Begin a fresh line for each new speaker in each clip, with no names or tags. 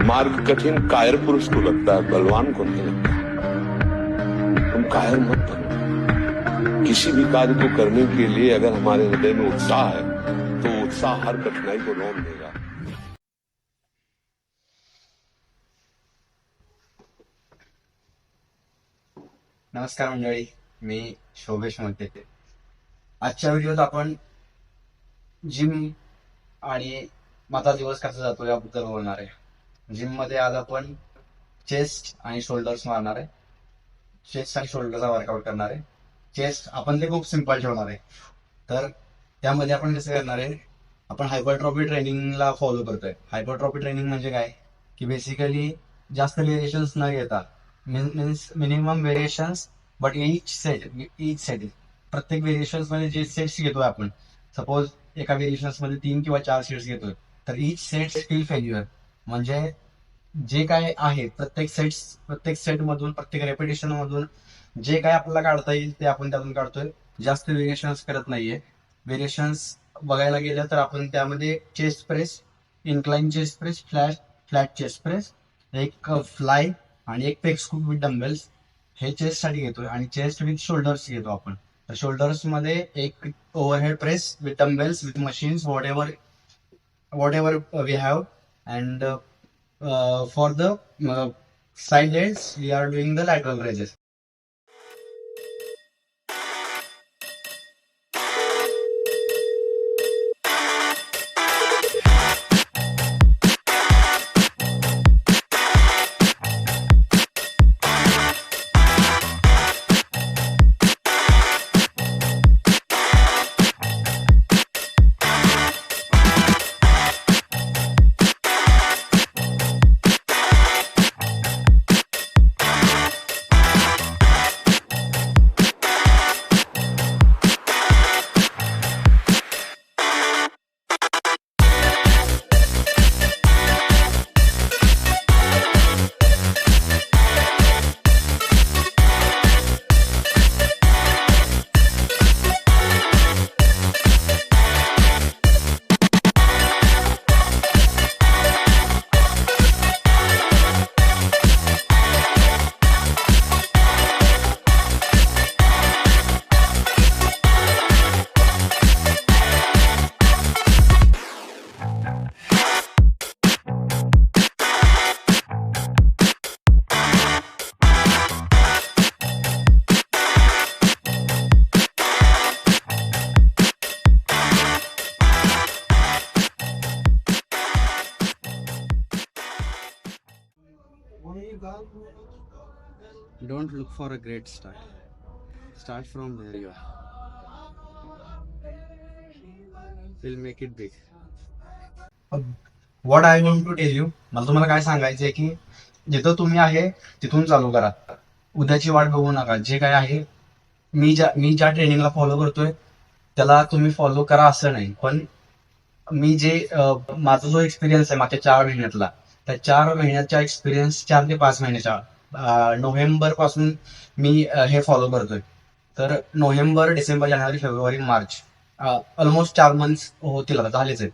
मार्ग कठिन कायर पुरुष को लगता है, बलवान को नहीं लगता। तुम कायर मत बनो। किसी भी कार्य को करने के लिए अगर हमारे हृदय में उत्साह है तो उत्साह हर कठिनाई को रोक देगा।
नमस्कार मंडळी, मी शोभेश म्हणते. आजच्या व्हिडिओत आपण जिम आणि माझा दिवस कसा जातो याबद्दल बोलणार आहे. जिम मध्ये आज आपण चेस्ट आणि शोल्डर्स मारणार आहे. चेस्ट आणि शोल्डरचा वर्कआउट करणार आहे. चेस्ट आपण ते खूप सिंपल ठेवणार आहे. तर त्यामध्ये आपण कसं करणार आहे, आपण हायपरट्रॉफी ट्रेनिंगला फॉलो करतोय. हायपरट्रॉफी ट्रेनिंग म्हणजे काय की बेसिकली जास्त व्हेरिएशन्स न घेता means minimum variations but each set प्रत्येक व्हेरिएशन्स मध्ये जे सेट्स घेतोय आपण, सपोज एका व्हेरिएशन्स मध्ये 3 किंवा 4 सेट्स घेतोय, तर इच सेट स्टील फेल्युअर. म्हणजे जे काय आहे प्रत्येक सेट मधून, प्रत्येक रेपिटेशन मधून जे काय आपल्याला काढता येईल ते आपण त्यातून काढतोय. जास्त व्हेरिएशन्स करत नाहीये. व्हेरिएशन्स बघायला गेलं तर आपण त्यामध्ये chest press, incline chest press, flat chest press, एक फ्लाय आणि एक पेक स्कूप विथ डंबेल्स हे चेस्ट साठी घेतोय. आणि चेस्ट विथ शोल्डर्स घेतो आपण. तर शोल्डर्स मध्ये एक overhead press with dumbbells with machines whatever we have, and for the side legs we are doing the lateral raises. Don't look for a great start. Start from where you are. We'll make it big. What I want to tell you, मला तुम्हाला काय सांगायचंय की जिथं तुम्ही आहे तिथून चालू करा. उद्याची वाट बघू नका. जे काय आहे, मी ज्या ट्रेनिंगला फॉलो करतोय त्याला तुम्ही फॉलो करा असं नाही. पण मी माझा जो एक्सपिरियन्स आहे मागच्या 4 महिन्यातला, त्या 4 महिन्याच्या एक्सपिरियन्स 4 ते 5 महिन्याच्या नोव्हेंबर पासून मी हे फॉलो करतोय. तर नोव्हेंबर, डिसेंबर, जानेवारी, फेब्रुवारी, मार्च ऑलमोस्ट 4 मंथ्स होतील आता, झालेच आहेत.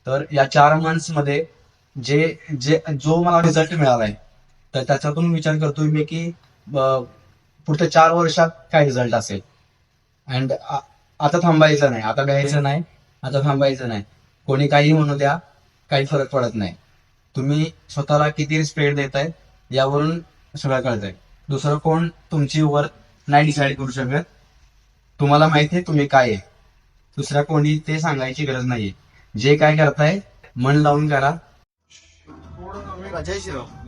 तर या 4 मंथ्स मध्ये जो मला रिझल्ट मिळालाय, तर त्याच्यातून विचार करतोय मी की पुढच्या 4 वर्षात काय रिझल्ट असेल. अँड आता थांबायचं नाही, आता द्यायचं नाही, आता थांबायचं नाही. कोणी काही म्हणू द्या, काही फरक पडत नाही. तुम्ही स्वतःला किती रिस्पेक्ट देताय यावरून सगळं कळतंय. दुसरं कोण तुमची वर्थ नाही डिसाईड करू शकत. तुम्हाला माहिती आहे तुम्ही काय आहे. दुसऱ्या कोणी ते सांगायची गरज नाहीये. जे काय करताय मन लावून करा. जय श्रीराम.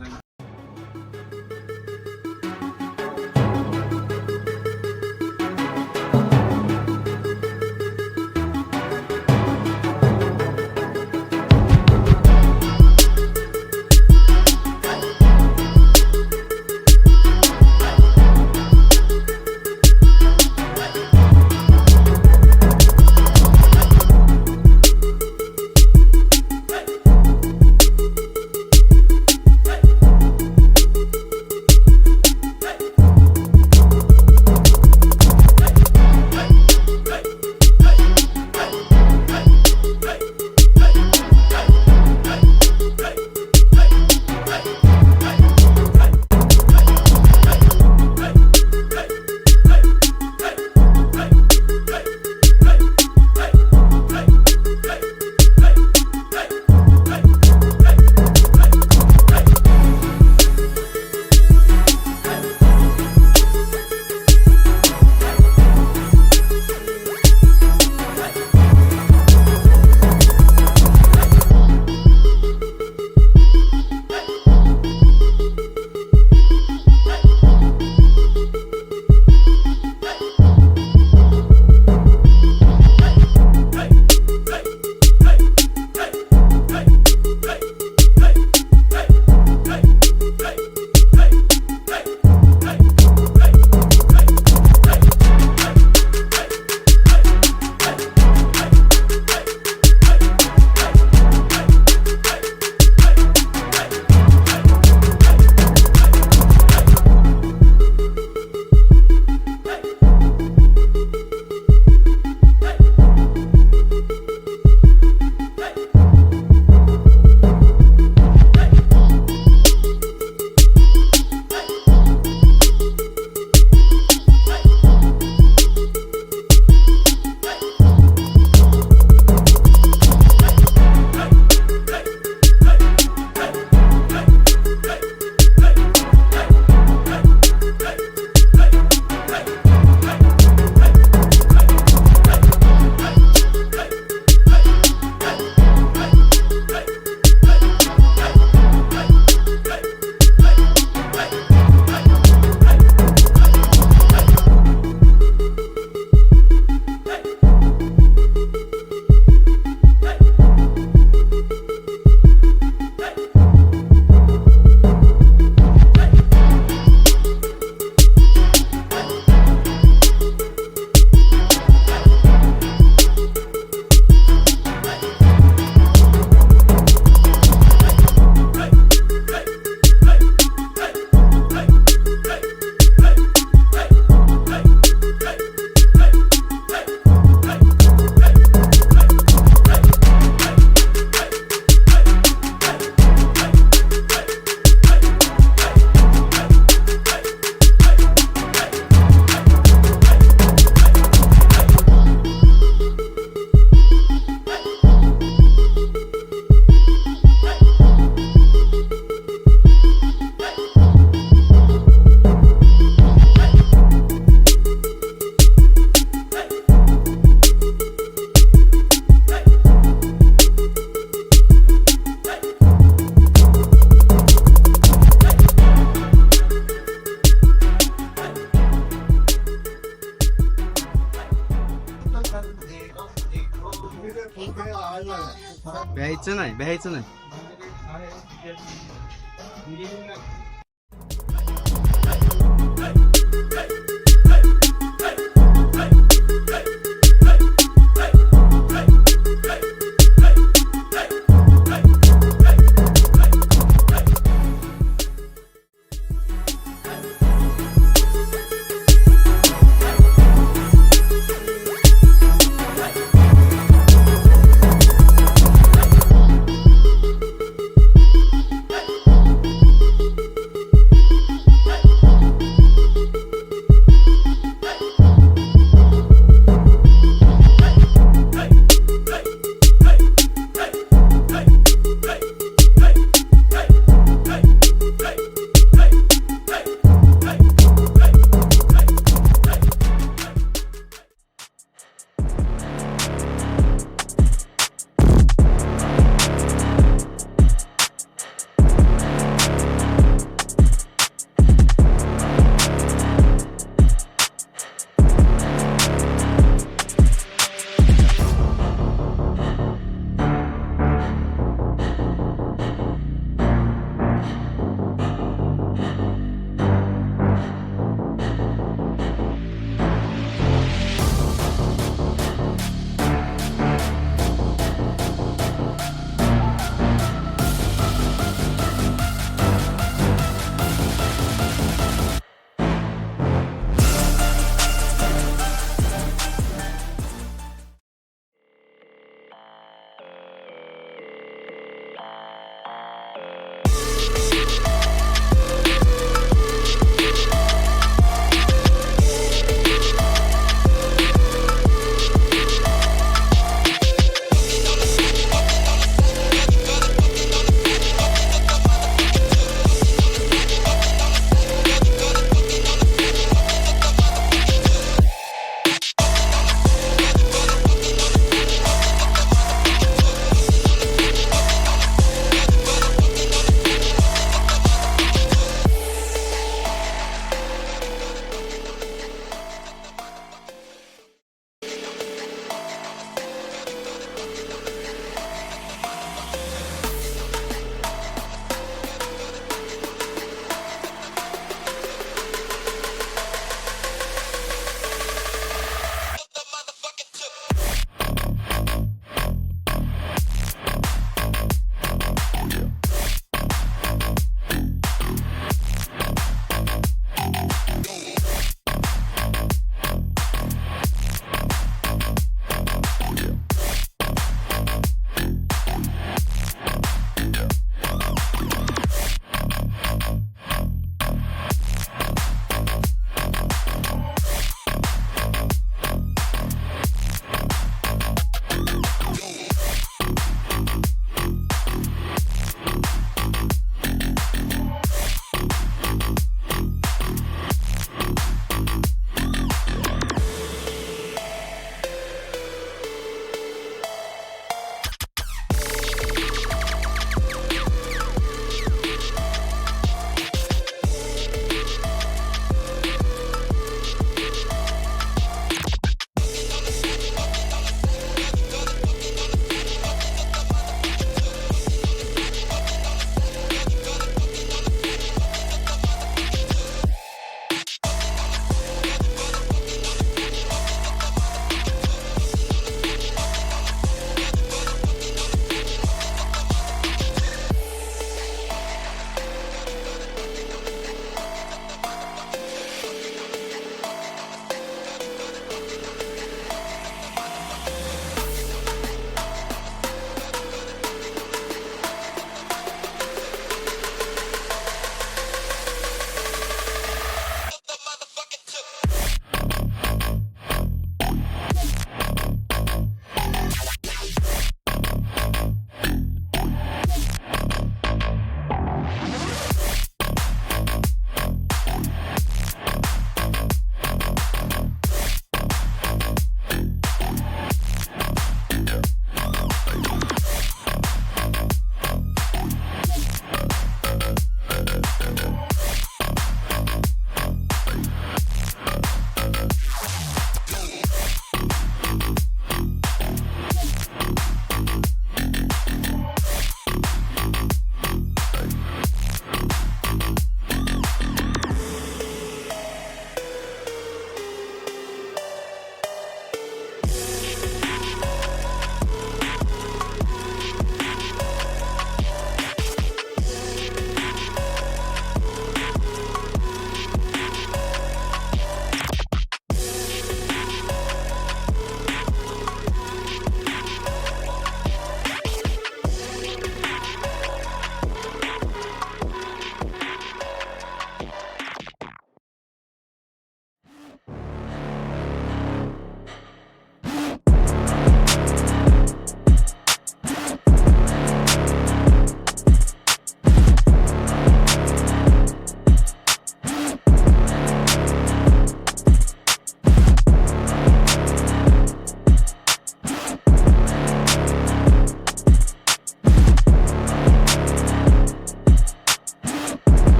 भ्यायचं नाही.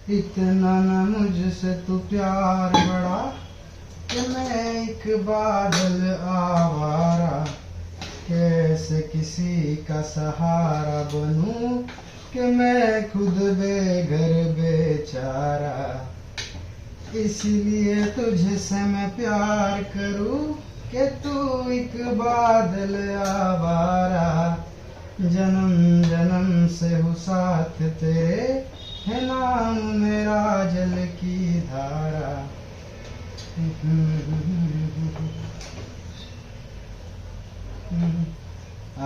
इतना न मुझसे तू प्यार बड़ा कि मैं एक बादल आवारा, कैसे किसी का सहारा बनूं कि मैं खुद बेघर बेचारा। इसीलिए तुझसे मैं प्यार करूं कि तू एक बादल आवारा, जन्म जन्म से हूँ साथ तेरे, है नाम मेरा जल की धारा।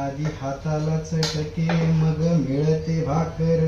आधी हाताला चटके मग मिळते भाकर,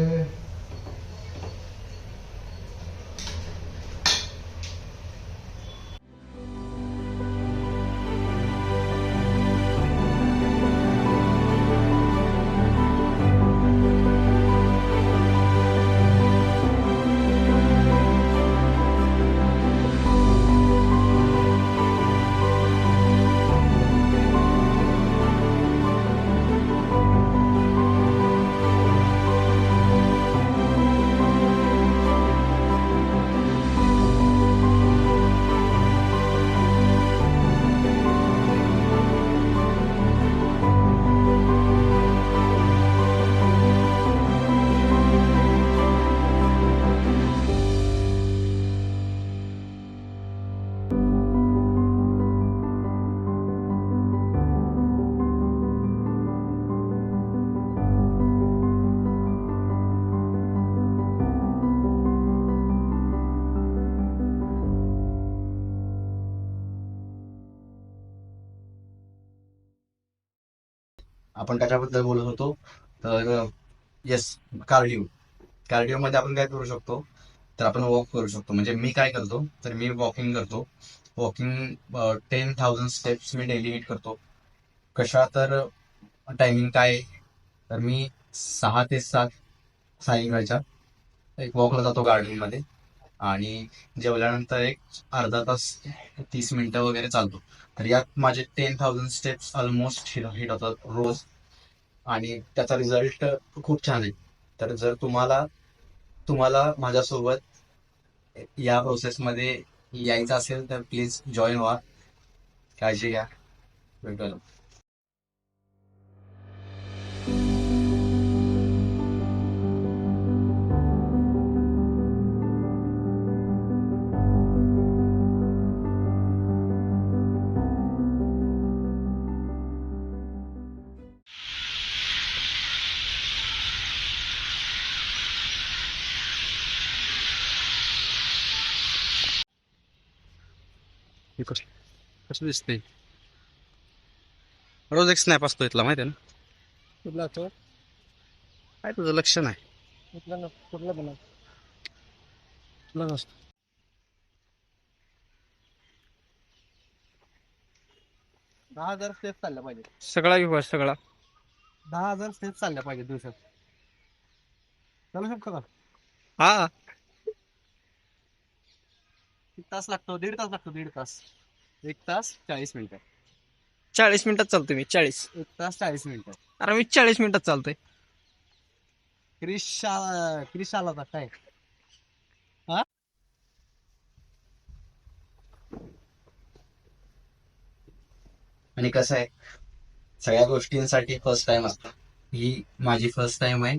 आपण कशाबद्दल बोलत होतो तर येस, कार्डिओ. कार्डिओ मध्ये आपण काय करू शकतो, तर आपण वॉक करू शकतो. म्हणजे मी काय करतो, तर मी वॉकिंग करतो. वॉकिंग 10,000 स्टेप्स मी डेली हिट करतो. कशा तर टायमिंग काय आहे, तर मी 6 ते 7 सायंकाळच्या एक वॉकला जातो गार्डन मध्ये, आणि जेवल्यानंतर एक अर्धा तास 30 मिनिटं वगैरे चालतो. तर यात माझे 10,000 स्टेप्स ऑलमोस्ट हिट होतात रोज, आणि त्याचा रिझल्ट खूप छान आहे. तर जर तुम्हाला तुम्हाला माझ्यासोबत या प्रोसेसमध्ये यायचं असेल तर प्लीज जॉईन व्हा. काळजी घ्या. भेटूया.
कसं दिसतंय? रोज एक स्नॅप असतो इथला, माहिती आहे ना?
कुठला तो?
काय तुझं लक्ष नाही?
कुठला बनव? कुठला नसतो? 10,000 स्टेप चालल्या पाहिजे.
सगळा विभाग सगळा.
10,000 स्टेप चालल्या पाहिजे दिवसात. चालू शकतो का?
हा,
1 तास लागतो, 1.5 तास लागतो, 1.5 तास. 1 तास 40 मिनिटं.
40 मिनिटात चालतोय मी. 40.
1 तास 40 मिनिटं.
अरे मी 40 मिनिटात चालतोय.
क्रिश आला होता काय?
आणि कसं आहे, सगळ्या गोष्टींसाठी फर्स्ट टाइम असतो. ही माझी फर्स्ट टाइम आहे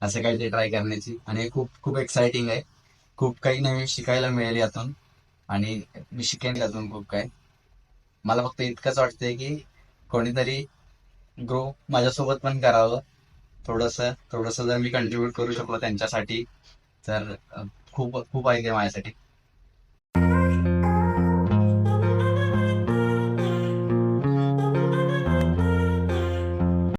असं काहीतरी ट्राय करण्याची, आणि खूप खूप एक्साइटिंग आहे. खूप काही नवीन शिकायला मिळेल यातून, आणि मी शिकेन यातून खूप काय. मला फक्त इतकंच वाटतंय की कोणीतरी ग्रो माझ्यासोबत पण करावं. थोडंसं थोडंसं जर मी कंट्रीब्यूट करू शकलो त्यांच्यासाठी, तर खूप खूप आहे ते माझ्यासाठी.